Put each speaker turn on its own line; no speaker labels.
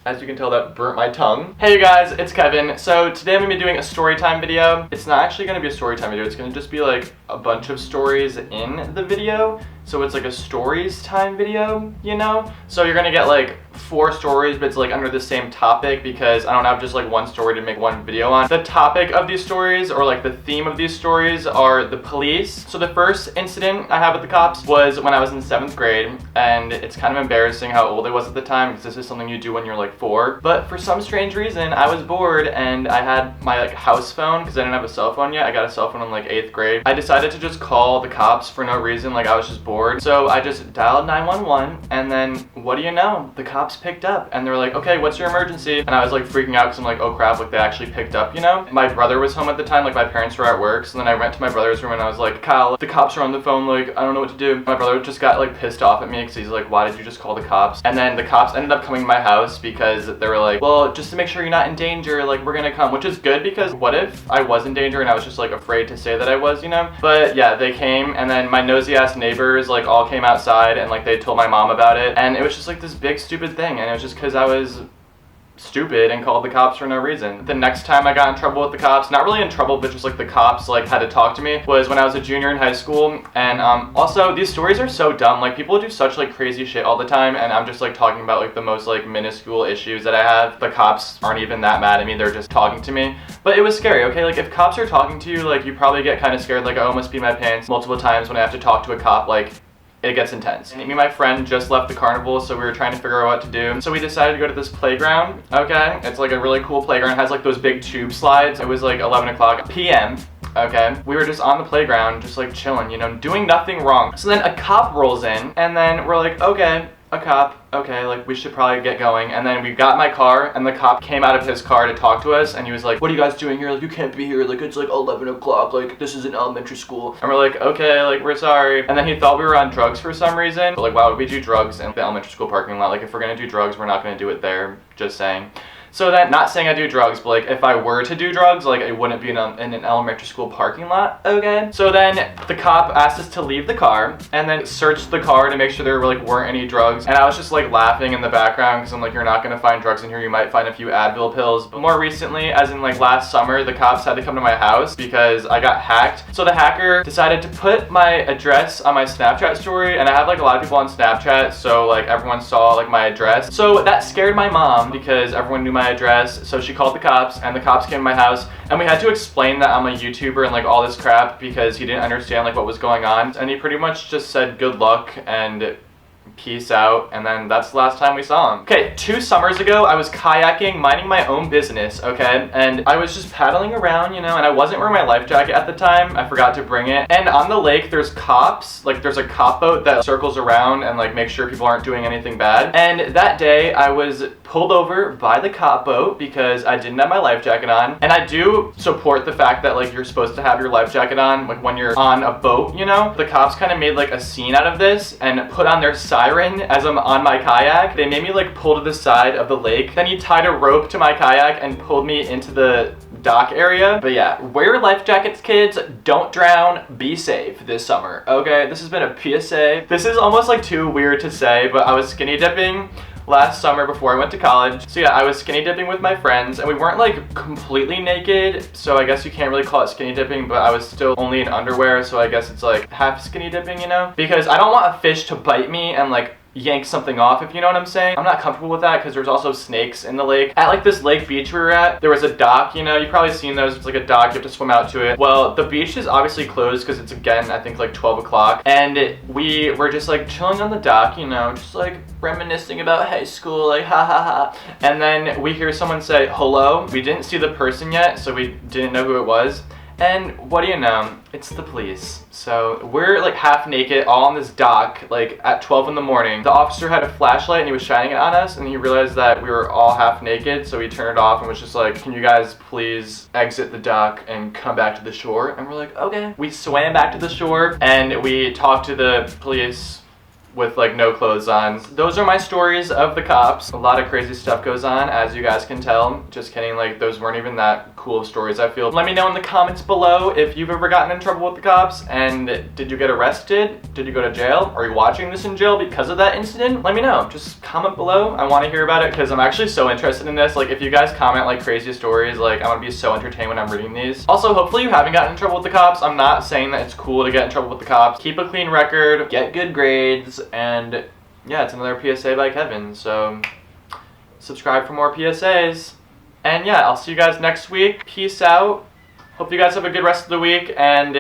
As you can tell, that burnt my tongue. Hey you guys, it's Kevin. So today I'm gonna be doing a story time video. It's not actually gonna be a story time video. It's gonna just be like a bunch of stories in the video. So it's like a stories time video, you know? So you're gonna get like 4 stories, but it's like under the same topic because I don't have just like one story to make one video on. The topic of these stories, or like the theme of these stories, are the police. So the first incident I had with the cops was when I was in 7th grade, and it's kind of embarrassing how old I was at the time because this is something you do when you're like 4. But for some strange reason, I was bored and I had my like house phone because I didn't have a cell phone yet. I got a cell phone in like 8th grade. I decided to just call the cops for no reason, like I was just bored. So I just dialed 911, and then what do you know? The cops picked up and they're like, okay, what's your emergency? And I was like freaking out because I'm like, oh crap, like they actually picked up, you know? My brother was home at the time, like my parents were at work, so then I went to my brother's room and I was like, Kyle, the cops are on the phone, like I don't know what to do. My brother just got like pissed off at me because he's like, why did you just call the cops? And then the cops ended up coming to my house because they were like, well, just to make sure you're not in danger, like we're gonna come, which is good because what if I was in danger and I was just like afraid to say that I was, you know? But yeah, they came, and then my nosy ass neighbors like all came outside and like they told my mom about it, and it was just like this big stupid thing, and it was just because I was stupid and called the cops for no reason. The next time I got in trouble with the cops, not really in trouble, but just like the cops like had to talk to me, was when I was a junior in high school. And also these stories are so dumb, like people do such like crazy shit all the time, and I'm just like talking about like the most like minuscule issues that I have. The cops aren't even that mad at me, they're just talking to me. But it was scary, okay? Like if cops are talking to you, like you probably get kind of scared, like I almost peed my pants multiple times when I have to talk to a cop. Like it gets intense. Me and my friend just left the carnival, so we were trying to figure out what to do. So we decided to go to this playground, okay? It's like a really cool playground. It has like those big tube slides. It was like 11 o'clock p.m., okay? We were just on the playground, just like chilling, you know, doing nothing wrong. So then a cop rolls in, and then we're like, okay, a cop, okay, like we should probably get going. And then we got in my car, and the cop came out of his car to talk to us, and he was like, what are you guys doing here? Like you can't be here, like it's like 11 o'clock, like this is an elementary school. And we're like, okay, like we're sorry. And then he thought we were on drugs for some reason. But like, why would we do drugs in the elementary school parking lot? Like if we're gonna do drugs, we're not gonna do it there, just saying. So then, not saying I do drugs, but like if I were to do drugs, like it wouldn't be in an elementary school parking lot, okay? So then the cop asked us to leave the car and then searched the car to make sure there like weren't any drugs. And I was just like laughing in the background because I'm like, you're not gonna find drugs in here, you might find a few Advil pills. But more recently, as in like last summer, the cops had to come to my house because I got hacked. So the hacker decided to put my address on my Snapchat story, and I have like a lot of people on Snapchat, so like everyone saw like my address. So that scared my mom because everyone knew my address, so she called the cops, and the cops came to my house, and we had to explain that I'm a YouTuber and like all this crap because he didn't understand like what was going on, and he pretty much just said good luck and peace out, and then that's the last time we saw him. Okay, 2 summers ago, I was kayaking, minding my own business, okay? And I was just paddling around, you know, and I wasn't wearing my life jacket at the time. I forgot to bring it. And on the lake, there's cops. Like, there's a cop boat that circles around and, like, make sure people aren't doing anything bad. And that day, I was pulled over by the cop boat because I didn't have my life jacket on. And I do support the fact that, like, you're supposed to have your life jacket on, like, when you're on a boat, you know? The cops kind of made, like, a scene out of this and put on their siren as I'm on my kayak. They made me like pull to the side of the lake. Then he tied a rope to my kayak and pulled me into the dock area. But yeah, wear life jackets, kids. Don't drown. Be safe this summer, okay? This has been a PSA. This is almost like too weird to say, but I was skinny dipping last summer before I went to college. So yeah, I was skinny dipping with my friends, and we weren't like completely naked, so I guess you can't really call it skinny dipping, but I was still only in underwear, so I guess it's like half skinny dipping, you know? Because I don't want a fish to bite me and like yank something off, if you know what I'm saying. I'm not comfortable with that because there's also snakes in the lake. At like this lake beach we were at, there was a dock, you know, you've probably seen those. It's like a dock, you have to swim out to it. Well, the beach is obviously closed because it's, again, I think like 12 o'clock. And we were just like chilling on the dock, you know, just like reminiscing about high school, like ha ha ha. And then we hear someone say hello. We didn't see the person yet, so we didn't know who it was. And what do you know? It's the police. So we're like half naked, all on this dock, like at 12 in the morning. The officer had a flashlight and he was shining it on us, and he realized that we were all half naked, so he turned it off and was just like, can you guys please exit the dock and come back to the shore? And we're like, okay. We swam back to the shore and we talked to the police with like no clothes on. Those are my stories of the cops. A lot of crazy stuff goes on, as you guys can tell. Just kidding, like those weren't even that cool of stories, I feel. Let me know in the comments below if you've ever gotten in trouble with the cops, and did you get arrested? Did you go to jail? Are you watching this in jail because of that incident? Let me know. Just comment below. I want to hear about it because I'm actually so interested in this. Like if you guys comment like crazy stories, like I'm gonna be so entertained when I'm reading these. Also, hopefully you haven't gotten in trouble with the cops. I'm not saying that it's cool to get in trouble with the cops. Keep a clean record, get good grades, and yeah, it's another PSA by Kevin, so subscribe for more PSAs. And yeah, I'll see you guys next week. Peace out. Hope you guys have a good rest of the week, and